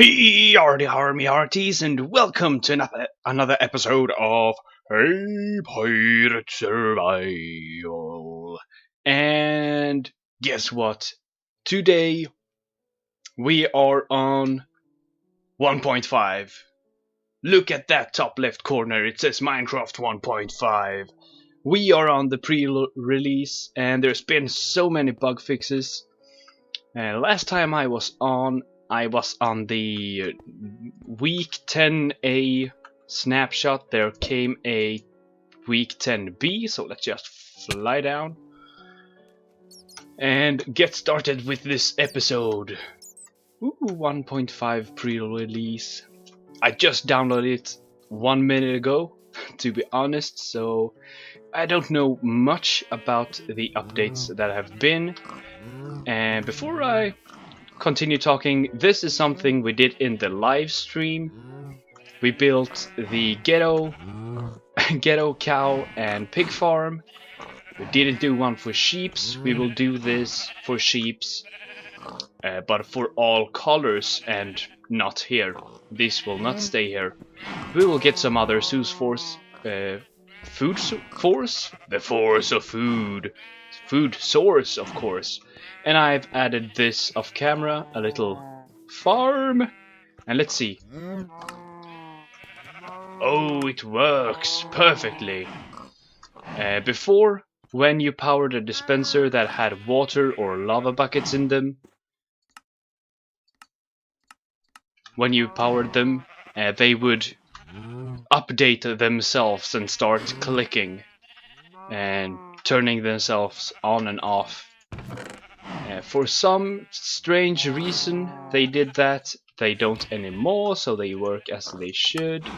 Hey, arty army hearties, and welcome to another episode of Hey Pirate Survival. And guess what? Today we are on 1.5. Look at that top left corner, it says Minecraft 1.5. We are on the pre-release, and there's been so many bug fixes. Last time I was on the week 10A snapshot. There came a week 10B, so let's just fly down and get started with this episode. Ooh, 1.5 pre-release. I just downloaded it 1 minute ago, to be honest, so I don't know much about the updates that have been. And before I continue talking, this is something we did in the live stream. We built the ghetto cow and pig farm. We didn't do one for sheeps. We will do this for sheeps, but for all colors and not here. This will not stay here. We will get some other source force, the force of food source, of course. And I've added this off camera, a little farm. And let's see. Oh, it works perfectly. Before, when you powered a dispenser that had water or lava buckets in them, when you powered them, they would update themselves and start clicking and turning themselves on and off. For some strange reason they did that. They don't anymore, so they work as they should.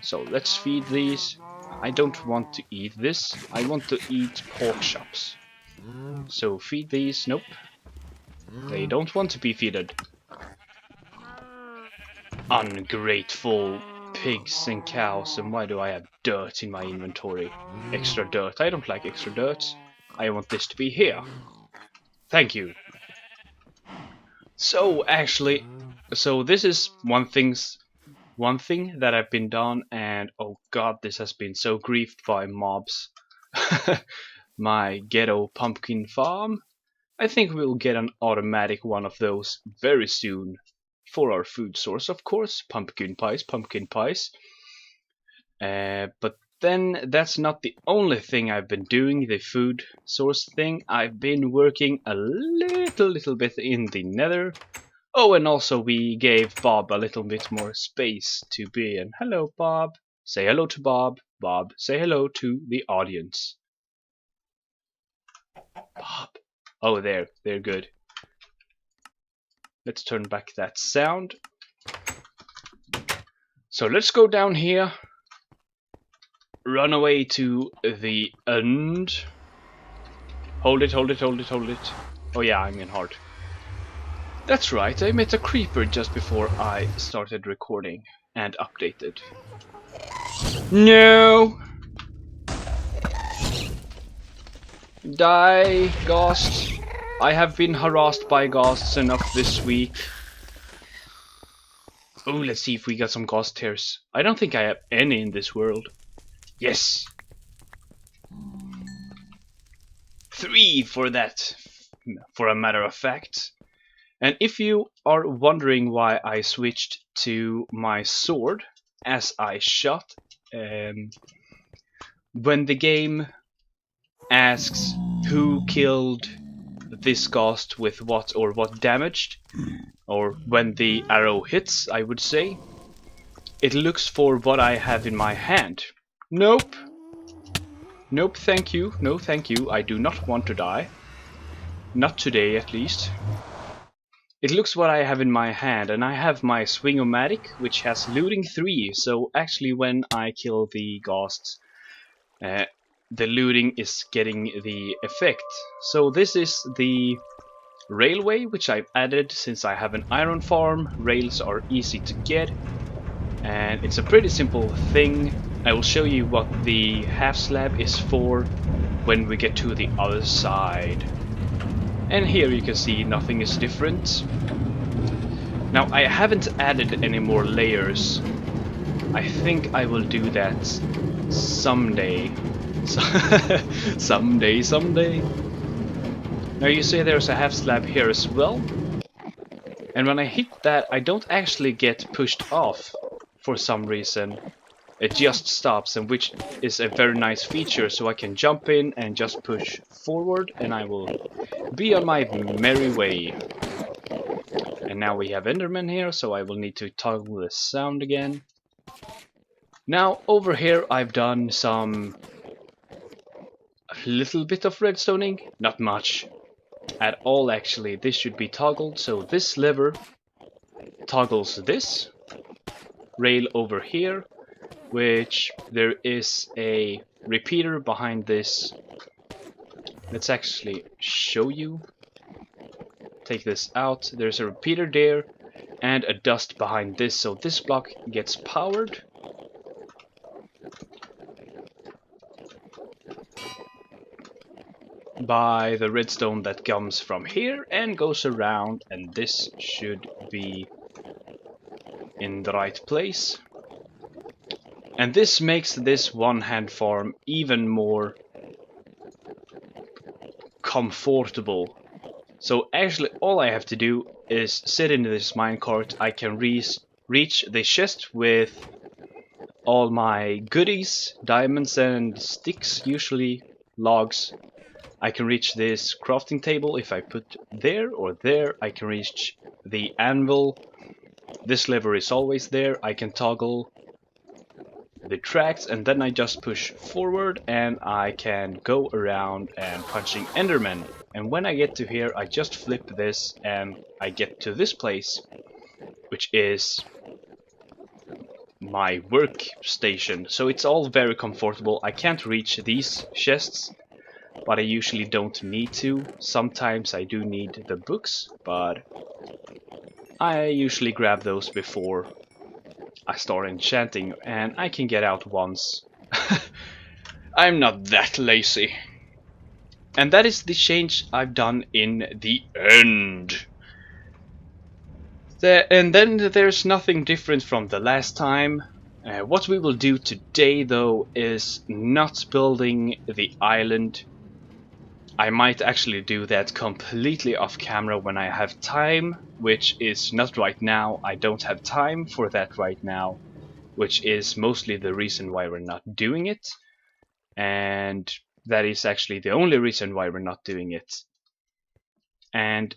So let's feed these. I don't want to eat this. I want to eat pork chops. So feed these. Nope. They don't want to be feeded. Ungrateful pigs and cows. And why do I have dirt in my inventory? Extra dirt. I don't like extra dirt. I want this to be here. Thank you. So actually, this is one thing that I've been done, and oh god, this has been so griefed by mobs. My ghetto pumpkin farm. I think we'll get an automatic one of those very soon for our food source, of course. Pumpkin pies. But then that's not the only thing I've been doing, the food source thing. I've been working a little bit in the nether. Oh, and also we gave Bob a little bit more space to be in. Hello, Bob. Say hello to Bob. Bob, say hello to the audience. Bob. Oh, they're good. Let's turn back that sound. So let's go down here. Run away to the end. Hold it. Oh yeah, I'm in hard. That's right, I met a creeper just before I started recording and updated. No! Die, ghost. I have been harassed by ghosts enough this week. Oh, let's see if we got some ghost hairs. I don't think I have any in this world. Yes! 3 for that, for a matter of fact. And if you are wondering why I switched to my sword as I shot, when the game asks who killed this ghost with what or what damaged, or when the arrow hits, I would say, it looks for what I have in my hand. Nope. Nope, thank you. No, thank you. I do not want to die. Not today, at least. It looks what I have in my hand, and I have my swing-o-matic, which has looting 3, so actually when I kill the ghosts, the looting is getting the effect. So this is the railway, which I've added since I have an iron farm. Rails are easy to get, and it's a pretty simple thing. I will show you what the half slab is for when we get to the other side. And here you can see nothing is different. Now, I haven't added any more layers. I think I will do that someday. Someday. Now you see there's a half slab here as well. And when I hit that, I don't actually get pushed off for some reason. It just stops, and which is a very nice feature, so I can jump in and just push forward and I will be on my merry way. And now we have Enderman here, so I will need to toggle the sound again. Now over here I've done a little bit of redstoning, not much at all actually. This should be toggled, so this lever toggles this rail over here, which there is a repeater behind this. Let's actually show you. Take this out. There's a repeater there and a dust behind this, so this block gets powered. By the redstone that comes from here and goes around, and this should be in the right place. And this makes this one-hand farm even more comfortable. So actually all I have to do is sit in this minecart. I can reach the chest with all my goodies, diamonds and sticks, usually logs. I can reach this crafting table if I put there or there. I can reach the anvil. This lever is always there. I can toggle the tracks, and then I just push forward and I can go around and punching Enderman. And when I get to here, I just flip this and I get to this place, which is my workstation. So it's all very comfortable. I can't reach these chests, but I usually don't need to. Sometimes I do need the books, but I usually grab those before I start enchanting, and I can get out once. I'm not that lazy. And that is the change I've done in the end. And then there's nothing different from the last time. What we will do today though is not building the island. I might actually do that completely off camera when I have time, which is not right now. I don't have time for that right now, which is mostly the reason why we're not doing it. And that is actually the only reason why we're not doing it. And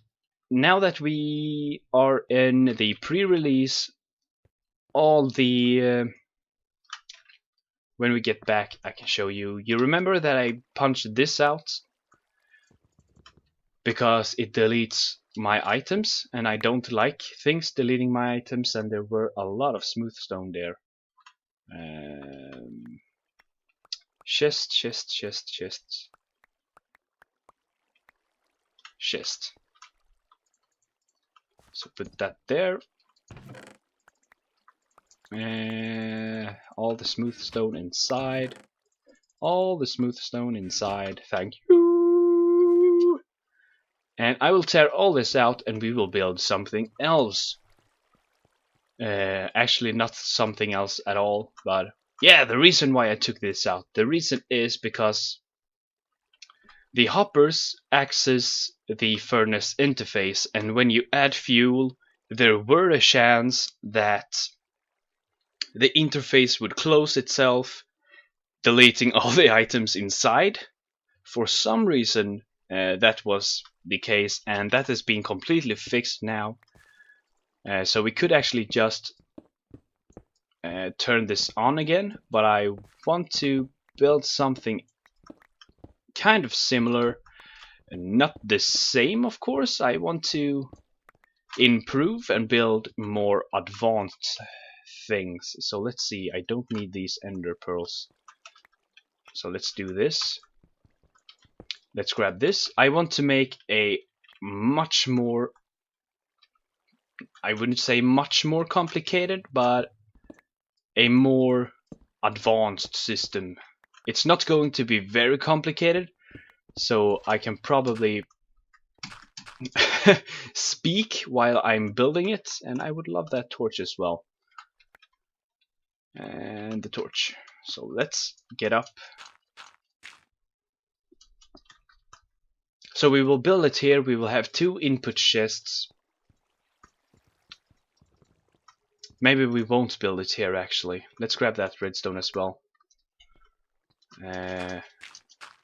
now that we are in the pre-release, all the... when we get back, I can show you. You remember that I punched this out? Because it deletes my items, and I don't like things deleting my items, and there were a lot of smooth stone there. Chest. So put that there. All the smooth stone inside. All the smooth stone inside. Thank you. And I will tear all this out and we will build something else. Actually not something else at all, but yeah, the reason why I took this out. The reason is because the hoppers access the furnace interface, and when you add fuel, there were a chance that the interface would close itself, deleting all the items inside. For some reason, that was the case, and that has been completely fixed now. So we could actually just turn this on again, but I want to build something kind of similar, not the same of course. I want to improve and build more advanced things. So let's see, I don't need these ender pearls, so let's do this. Let's grab this. I want to make a much more, I wouldn't say much more complicated, but a more advanced system. It's not going to be very complicated, so I can probably speak while I'm building it, and I would love that torch as well. And the torch. So let's get up. So we will build it here. We will have 2 input chests. Maybe we won't build it here actually. Let's grab that redstone as well.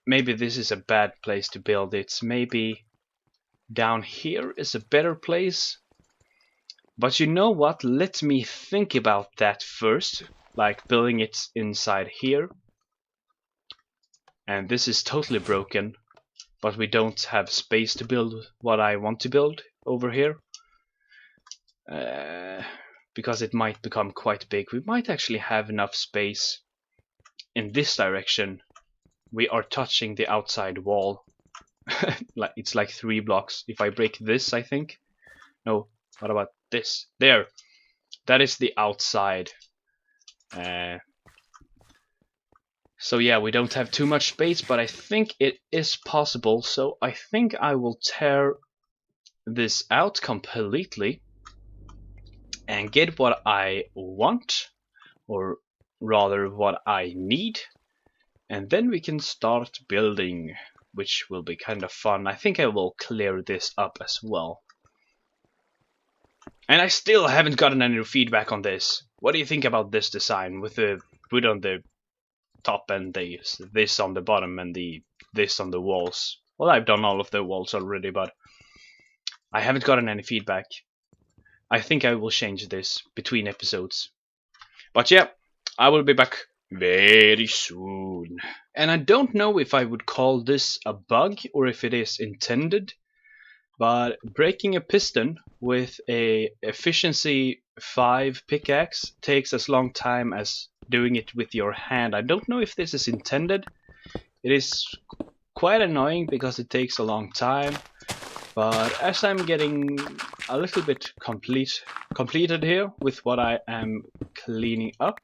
Maybe this is a bad place to build it. Maybe down here is a better place. But you know what? Let me think about that first. Like building it inside here. And this is totally broken. But we don't have space to build what I want to build over here. Because it might become quite big. We might actually have enough space in this direction. We are touching the outside wall. Like it's like 3 blocks. If I break this, I think. No, what about this? There. That is the outside. So yeah, we don't have too much space, but I think it is possible. So I think I will tear this out completely and get what I want, or rather what I need, and then we can start building, which will be kind of fun. I think I will clear this up as well. And I still haven't gotten any feedback on this. What do you think about this design with the wood on the top and this on the bottom and this on the walls? Well, I've done all of the walls already, but I haven't gotten any feedback. I think I will change this between episodes. But yeah, I will be back very soon. And I don't know if I would call this a bug or if it is intended, but breaking a piston with a efficiency 5 pickaxe takes as long time as doing it with your hand. I don't know if this is intended. It is quite annoying because it takes a long time. But as I'm getting a little bit completed here with what I am cleaning up,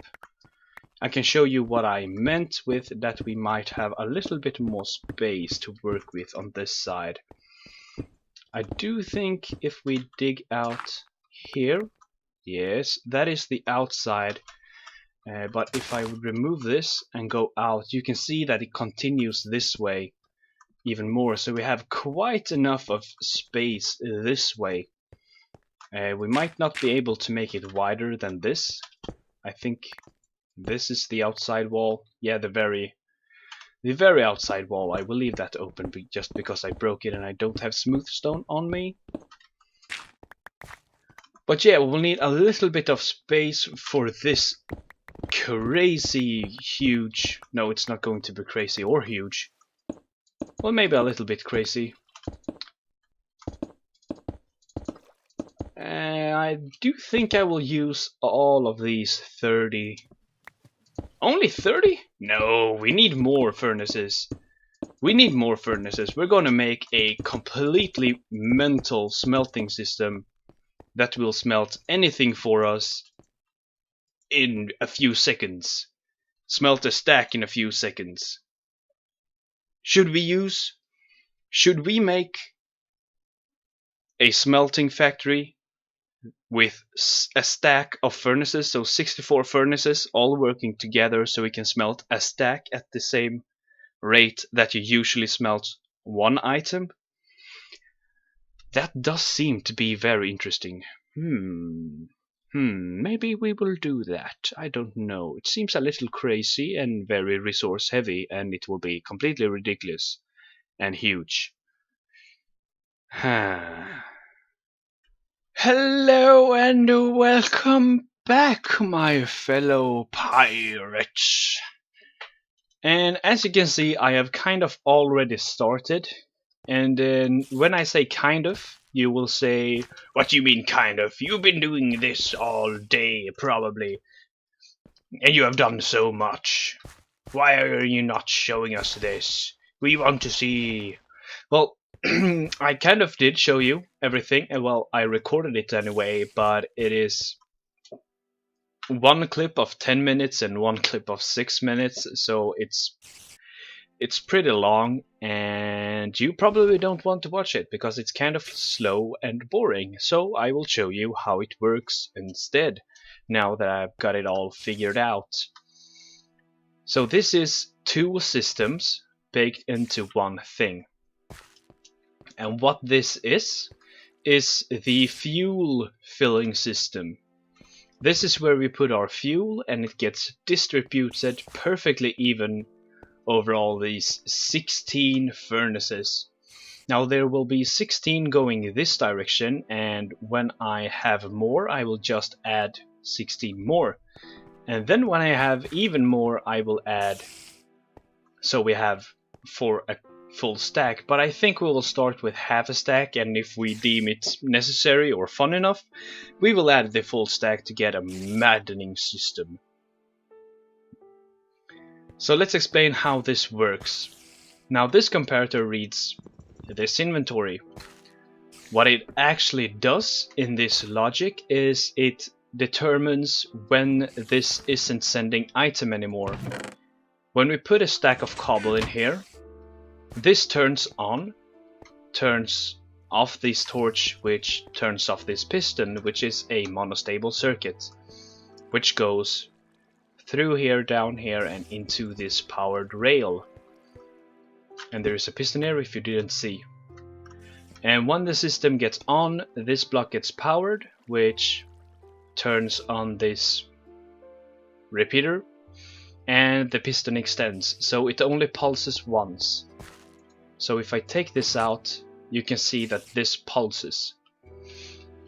I can show you what I meant with that we might have a little bit more space to work with on this side. I do think if we dig out here, yes, that is the outside. But if I would remove this and go out, you can see that it continues this way even more, so we have quite enough of space this way. We might not be able to make it wider than this. I think this is the outside wall. Yeah, the very outside wall. I will leave that open just because I broke it and I don't have smooth stone on me. But yeah, we'll need a little bit of space for this crazy huge... No, it's not going to be crazy or huge. Well, maybe a little bit crazy. I do think I will use all of these 30. Only 30? No, we need more furnaces. We need more furnaces. We're gonna make a completely mental smelting system that will smelt anything for us in a few seconds. Smelt a stack in a few seconds. Should we make a smelting factory with a stack of furnaces, so 64 furnaces all working together so we can smelt a stack at the same rate that you usually smelt one item? That does seem to be very interesting. Maybe we will do that. I don't know. It seems a little crazy and very resource heavy, and it will be completely ridiculous and huge. Hello and welcome back, my fellow pirates. And as you can see, I have kind of already started. And when I say kind of, you will say, what do you mean kind of? You've been doing this all day, probably. And you have done so much. Why are you not showing us this? We want to see... Well, I kind of did show you everything. Well, I recorded it anyway, but it is one clip of 10 minutes and one clip of 6 minutes, so it's It's pretty long and you probably don't want to watch it because it's kind of slow and boring, so I will show you how it works instead, now that I've got it all figured out. So this is two systems baked into one thing. And what this is the fuel filling system. This is where we put our fuel and it gets distributed perfectly even over all these 16 furnaces. Now there will be 16 going this direction, and when I have more I will just add 16 more. And then when I have even more I will add, so we have for a full stack, but I think we will start with half a stack, and if we deem it necessary or fun enough, we will add the full stack to get a maddening system. So let's explain how this works. Now this comparator reads this inventory. What it actually does in this logic is it determines when this isn't sending item anymore. When we put a stack of cobble in here, this turns on, turns off this torch, which turns off this piston, which is a monostable circuit, which goes through here, down here, and into this powered rail. And there is a piston here if you didn't see. And when the system gets on, this block gets powered, which turns on this repeater, and the piston extends, so it only pulses once. So if I take this out, you can see that this pulses.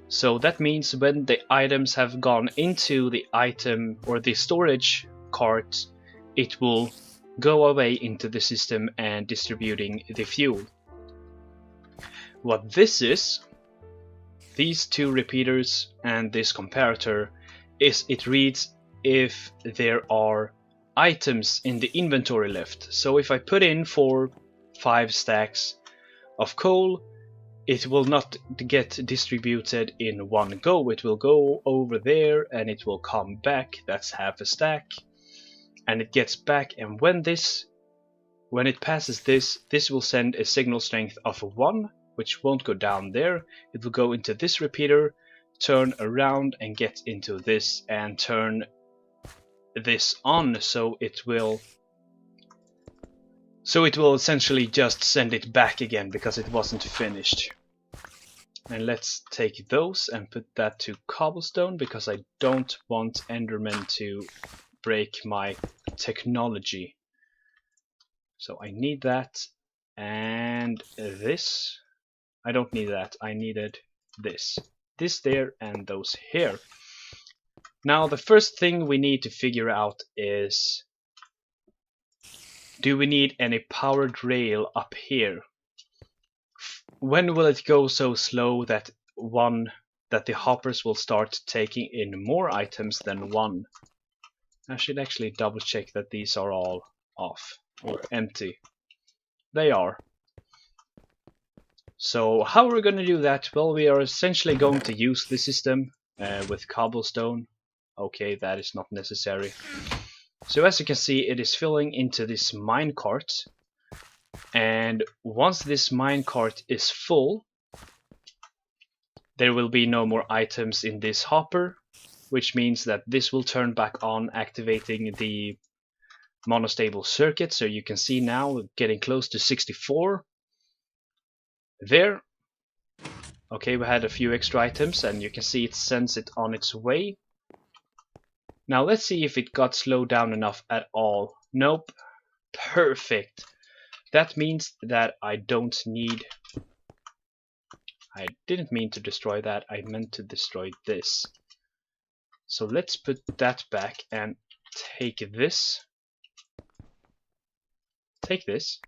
So that means when the items have gone into the item or the storage cart, it will go away into the system and distributing the fuel. What this is, these two repeaters and this comparator, is it reads if there are items in the inventory left. So if I put in 5 stacks of coal, it will not get distributed in one go. It will go over there and it will come back. That's half a stack, and it gets back, and when it passes this will send a signal strength of 1, which won't go down there. It will go into this repeater, turn around and get into this and turn this on, so it will essentially just send it back again because it wasn't finished. And let's take those and put that to cobblestone because I don't want Endermen to break my technology. So I need that, and this. I don't need that, I needed this. This there and those here. Now the first thing we need to figure out is, do we need any powered rail up here? When will it go so slow that the hoppers will start taking in more items than one? I should actually double check that these are all off or empty. They are. So how are we going to do that? Well, we are essentially going to use the system with cobblestone. Okay, that is not necessary. So as you can see, it is filling into this minecart. And once this minecart is full, there will be no more items in this hopper, which means that this will turn back on, activating the monostable circuit. So you can see now getting close to 64. There. Okay, we had a few extra items and you can see it sends it on its way. Now let's see if it got slowed down enough at all. Nope. Perfect. That means that I don't need... I didn't mean to destroy that, I meant to destroy this. So let's put that back and take this. Take this.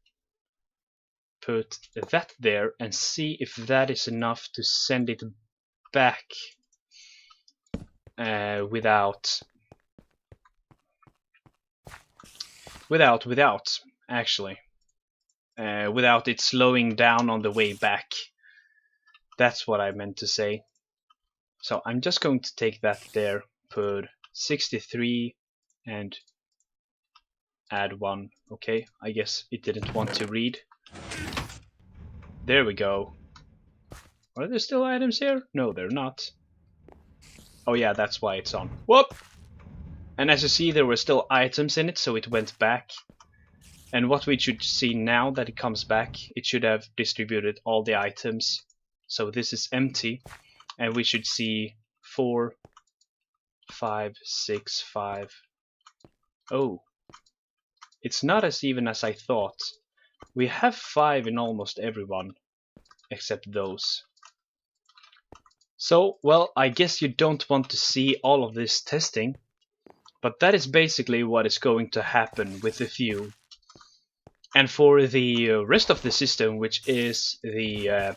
Put that there and see if that is enough to send it back without it slowing down on the way back. That's what I meant to say. So I'm just going to take that there, put 63 and add one. Okay, I guess it didn't want to read. There we go. Are there still items here? No, they're not. Oh yeah, that's why it's on. Whoop! And as you see, there were still items in it, so it went back. And what we should see now that it comes back, it should have distributed all the items. So this is empty, and we should see 4, 5, 6, 5. Oh, it's not as even as I thought. We have 5 in almost everyone, except those. So, well, I guess you don't want to see all of this testing, but that is basically what is going to happen with the fuel. And for the rest of the system, which is the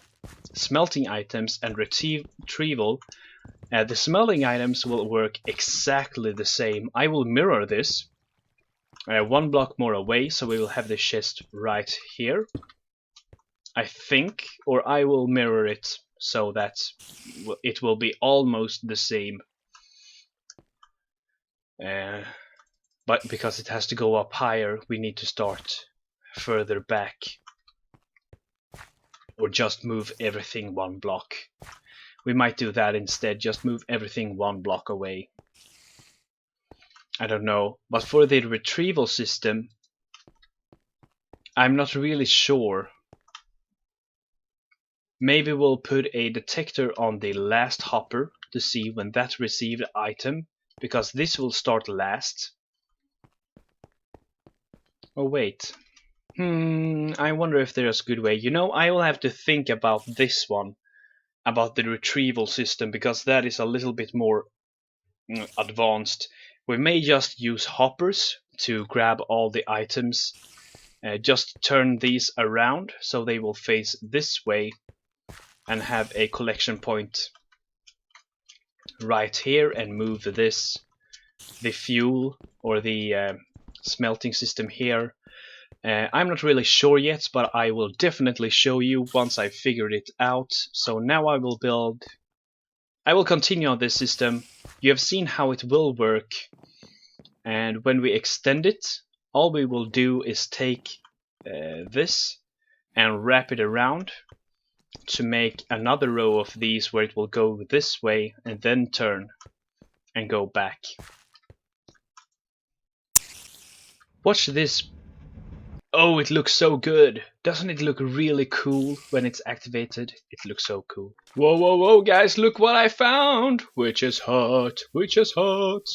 smelting items and retrieval, the smelting items will work exactly the same. I will mirror this 1 block more away, so we will have the chest right here, I think, or I will mirror it so that it will be almost the same. But because it has to go up higher, we need to start further back. Or just move everything 1 block. We might do that instead, just move everything 1 block away. I don't know, but for the retrieval system, I'm not really sure. Maybe we'll put a detector on the last hopper to see when that received item, because this will start last. Oh wait. I wonder if there's a good way. You know, I will have to think about this one, about the retrieval system, because that is a little bit more advanced. We may just use hoppers to grab all the items. Just turn these around so they will face this way and have a collection point right here, and move this, the fuel or the smelting system here. I'm not really sure yet, but I will definitely show you once I figured it out. So now I will continue on this system. You have seen how it will work, and when we extend it, all we will do is take this and wrap it around to make another row of these where it will go this way and then turn and go back. Watch this. Oh, it looks so good. Doesn't it look really cool when it's activated? It looks so cool. Whoa, whoa, whoa, guys, look what I found. Which is hot, which is hot.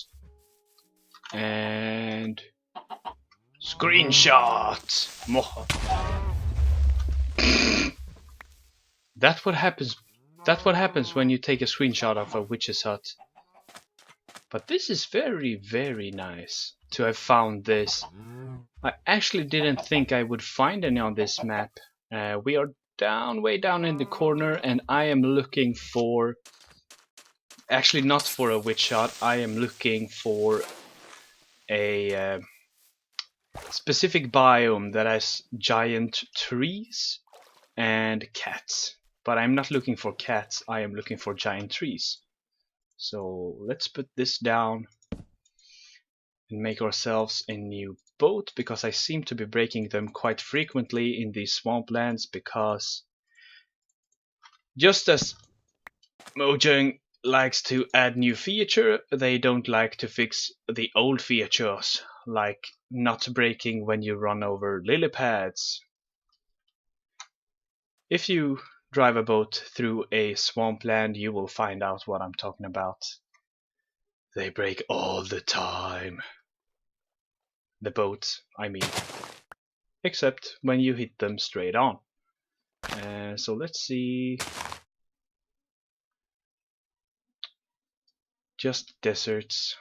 And screenshot. That's what happens when you take a screenshot of a witch's hut. But this is very, very nice to have found this. I actually didn't think I would find any on this map. We are way down in the corner, and I am looking for... Actually, not for a witch hut. I am looking for a specific biome that has giant trees and cats. But I'm not looking for cats, I am looking for giant trees. So let's put this down and make ourselves a new boat, because I seem to be breaking them quite frequently in these swamplands, because just as Mojang likes to add new feature, they don't like to fix the old features, like not breaking when you run over lily pads. If you drive a boat through a swampland, you will find out what I'm talking about. They break all the time. The boats, I mean. Except when you hit them straight on. So let's see. Just deserts.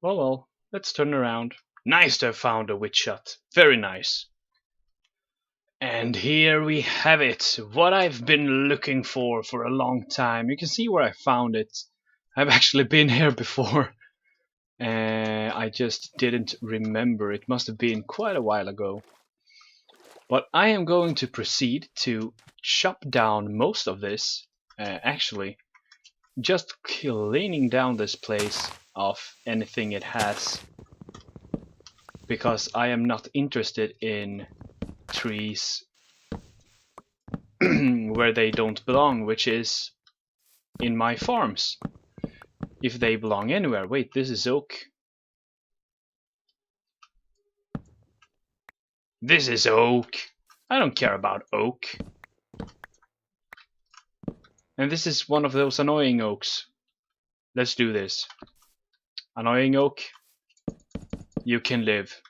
Well, let's turn around. Nice to have found a witch hut. Very nice. And here we have it, what I've been looking for a long time. You can see where I found it. I've actually been here before. I just didn't remember. It must have been quite a while ago. But I am going to proceed to chop down most of this, actually. just cleaning down this place of anything it has, because I am not interested in trees where they don't belong, which is in my farms. If they belong anywhere. Wait, this is oak. This is oak. I don't care about oak. And this is one of those annoying oaks. Let's do this. Annoying oak, you can live.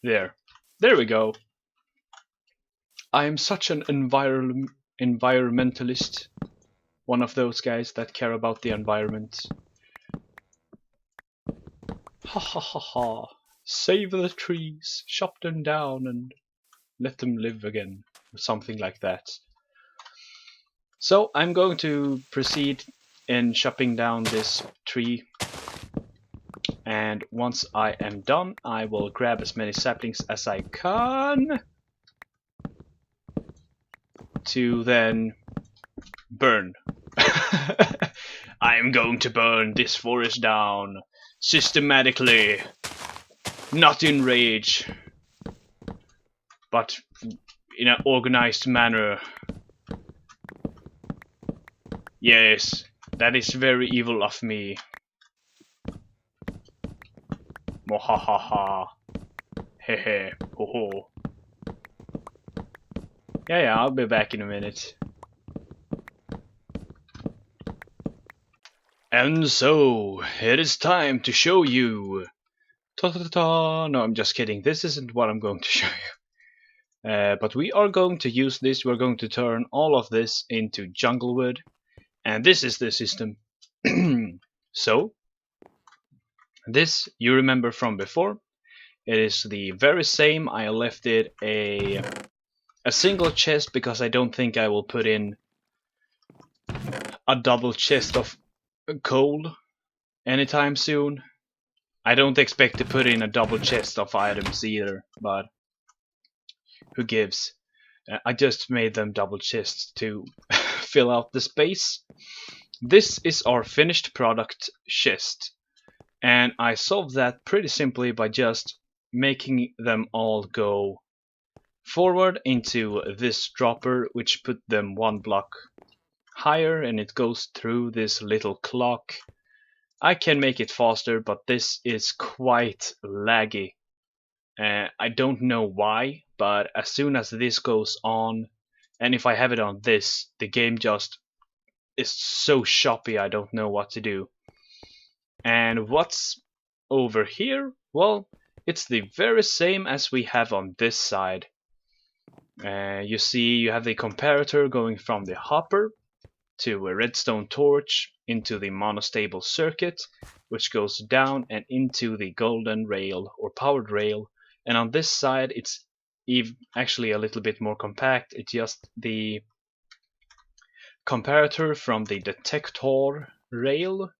There. There we go. I am such an environmentalist. One of those guys that care about the environment. Ha ha ha ha. Save the trees, chop them down and let them live again. Or something like that. So I'm going to proceed in chopping down this tree. And once I am done, I will grab as many saplings as I can to then burn. I am going to burn this forest down systematically, not in rage, but in an organized manner. Yes, that is very evil of me. Mohahaha. Hehe. Ho ho. Yeah, I'll be back in a minute. And so, it is time to show you. Ta-ta-ta-ta. No, I'm just kidding. This isn't what I'm going to show you. But we are going to use this. We're going to turn all of this into jungle wood. And this is the system. So, this you remember from before. It is the very same. I left it a single chest because I don't think I will put in a double chest of coal anytime soon. I don't expect to put in a double chest of items either, but who gives? I just made them double chests to fill out the space. This is our finished product chest, and I solved that pretty simply by just making them all go forward into this dropper, which put them one block higher, and it goes through this little clock. I can make it faster, but this is quite laggy. I don't know why, but as soon as this goes on, and if I have it on this, the game just is so choppy I don't know what to do. And what's over here? Well, it's the very same as we have on this side. You see, you have the comparator going from the hopper to a redstone torch into the monostable circuit, which goes down and into the golden rail or powered rail. And on this side, it's actually a little bit more compact. It's just the comparator from the detector rail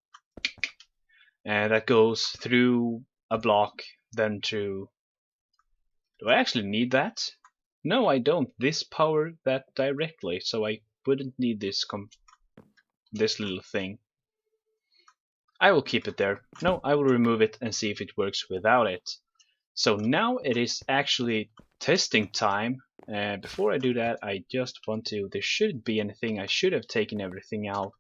that goes through a block, then to... Do I actually need that? No, I don't. This power that directly, so I wouldn't need this little thing. I will keep it there. No, I will remove it and see if it works without it. So now it is actually testing time. Before I do that, I just want to... There shouldn't be anything. I should have taken everything out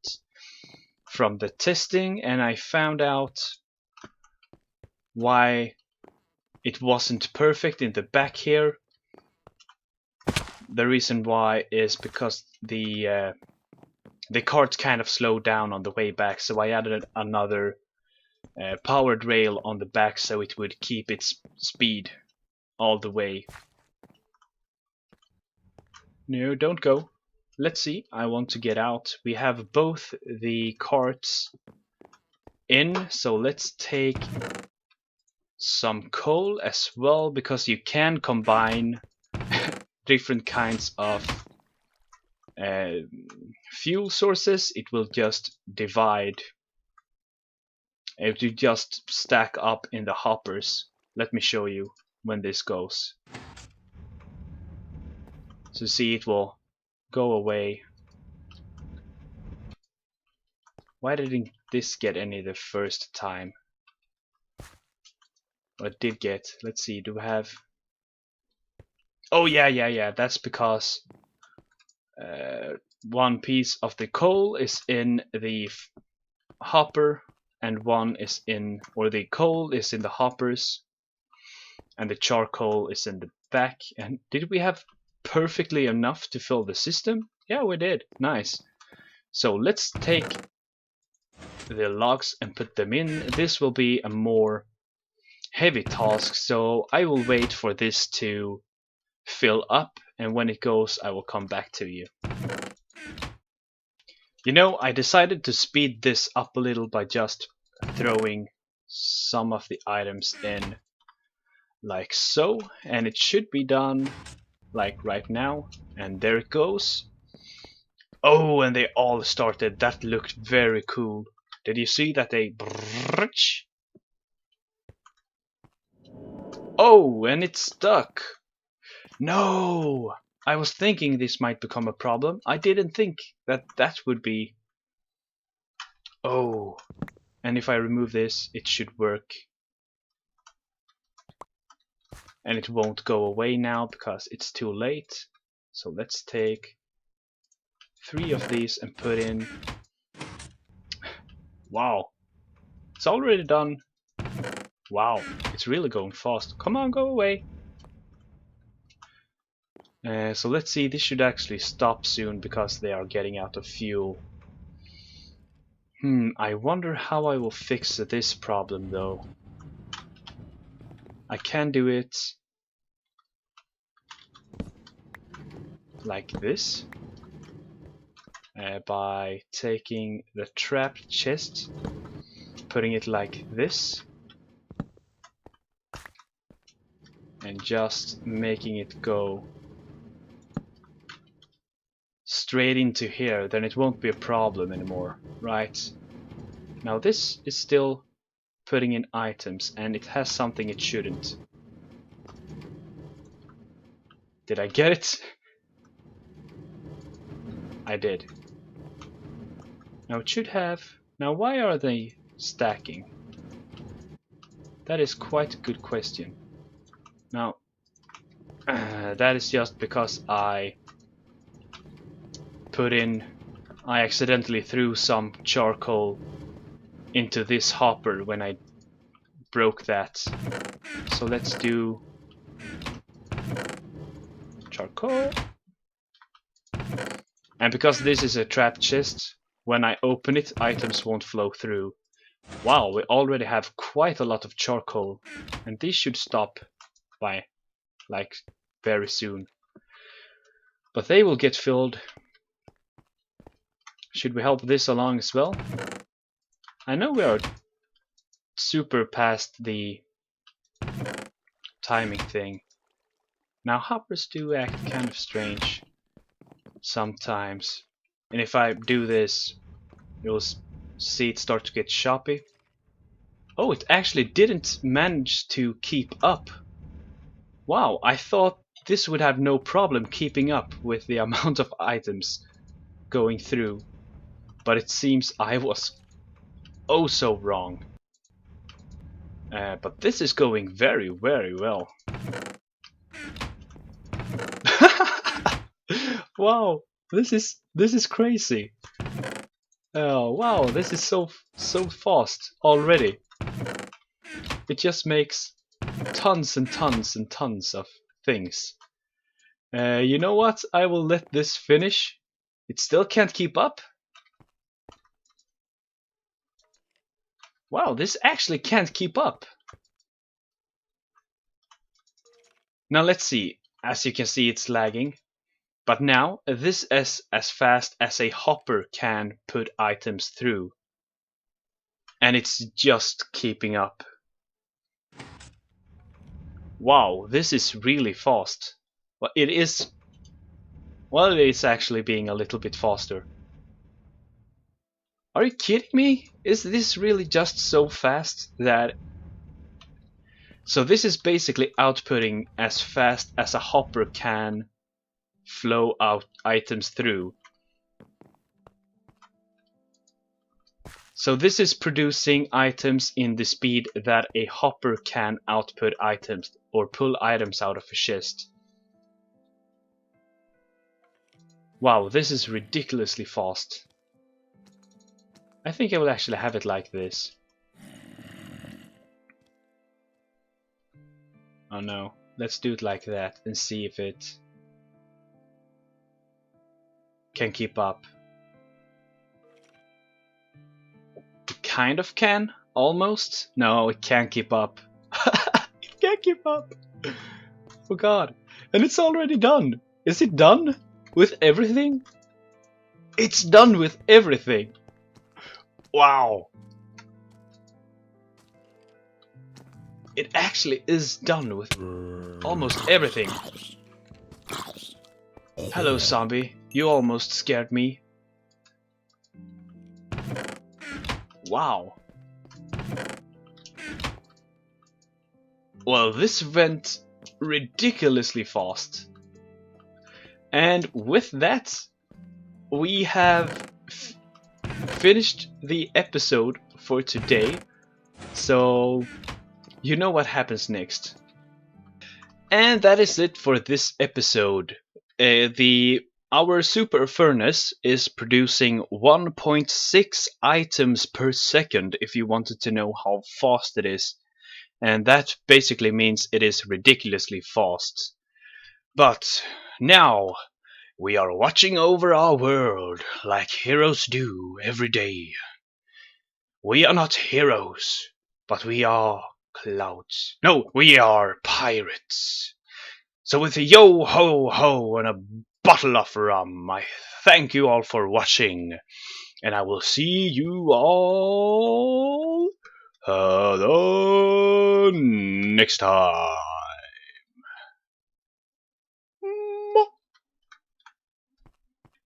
from the testing, and I found out why it wasn't perfect in the back here. The reason why is because the cart kind of slowed down on the way back, so I added another powered rail on the back so it would keep its speed all the way. No, don't go. Let's see, I want to get out. We have both the carts in, so let's take some coal as well, because you can combine different kinds of fuel sources. It will just divide. It will just stack up in the hoppers. Let me show you when this goes. So see, it will go away. Why didn't this get any the first time? Well, it did get. Let's see, do we have... Oh yeah, that's because one piece of the coal is in the hopper and one is in, or the coal is in the hoppers and the charcoal is in the back. And did we have perfectly enough to fill the system? Yeah, we did. Nice. So let's take the logs and put them in. This will be a more heavy task, so I will wait for this to fill up, and when it goes I will come back to you. You know, I decided to speed this up a little by just throwing some of the items in like so, and it should be done like right now, and there it goes. Oh, and they all started. That looked very cool. Did you see that they... Oh, and it's stuck. No! I was thinking this might become a problem. I didn't think that that would be... Oh, and if I remove this, it should work. And it won't go away now because it's too late. So let's take 3 of these and put in... Wow, it's already done. Wow, it's really going fast. Come on, go away. So let's see, this should actually stop soon because they are getting out of fuel. I wonder how I will fix this problem though. I can do it like this, by taking the trapped chest, putting it like this, and just making it go straight into here. Then it won't be a problem anymore, right? Now this is still putting in items, and it has something it shouldn't. Did I get it? I did. Now it should have... Now why are they stacking? That is quite a good question. Now that is just because I accidentally threw some charcoal into this hopper when I broke that. So let's do charcoal. And because this is a trapped chest, when I open it, items won't flow through. Wow, we already have quite a lot of charcoal, and these should stop by like very soon. But they will get filled. Should we help this along as well? I know we are super past the timing thing. Now hoppers do act kind of strange sometimes. And if I do this, you'll see it start to get choppy. Oh, it actually didn't manage to keep up. Wow, I thought this would have no problem keeping up with the amount of items going through. But it seems I was oh so wrong. But this is going very, very well. Wow, this is crazy. Oh wow, this is so fast already. It just makes tons and tons and tons of things. You know what? I will let this finish. It still can't keep up. Wow, this actually can't keep up. Now let's see. As you can see, it's lagging. But now this is as fast as a hopper can put items through. And it's just keeping up. Wow, this is really fast. Well, it is. Well, it is actually being a little bit faster. Are you kidding me? Is this really just so fast that... So this is basically outputting as fast as a hopper can flow out items through. So this is producing items in the speed that a hopper can output items or pull items out of a chest. Wow, this is ridiculously fast. I think I will actually have it like this. Oh no, let's do it like that and see if it can keep up. It kind of can, almost. No, it can't keep up. It can't keep up. Oh god. And it's already done. Is it done with everything? It's done with everything. Wow. It actually is done with almost everything. Hello, zombie. You almost scared me. Wow. Well, this went ridiculously fast. And with that, we have finished the episode for today. So, you know what happens next. And that is it for this episode. Our super furnace is producing 1.6 items per second, if you wanted to know how fast it is. And that basically means it is ridiculously fast. But now we are watching over our world like heroes do every day. We are not heroes, but we are clouds. No, we are pirates. So with a yo ho ho and a bottle of rum, I thank you all for watching, and I will see you all next time.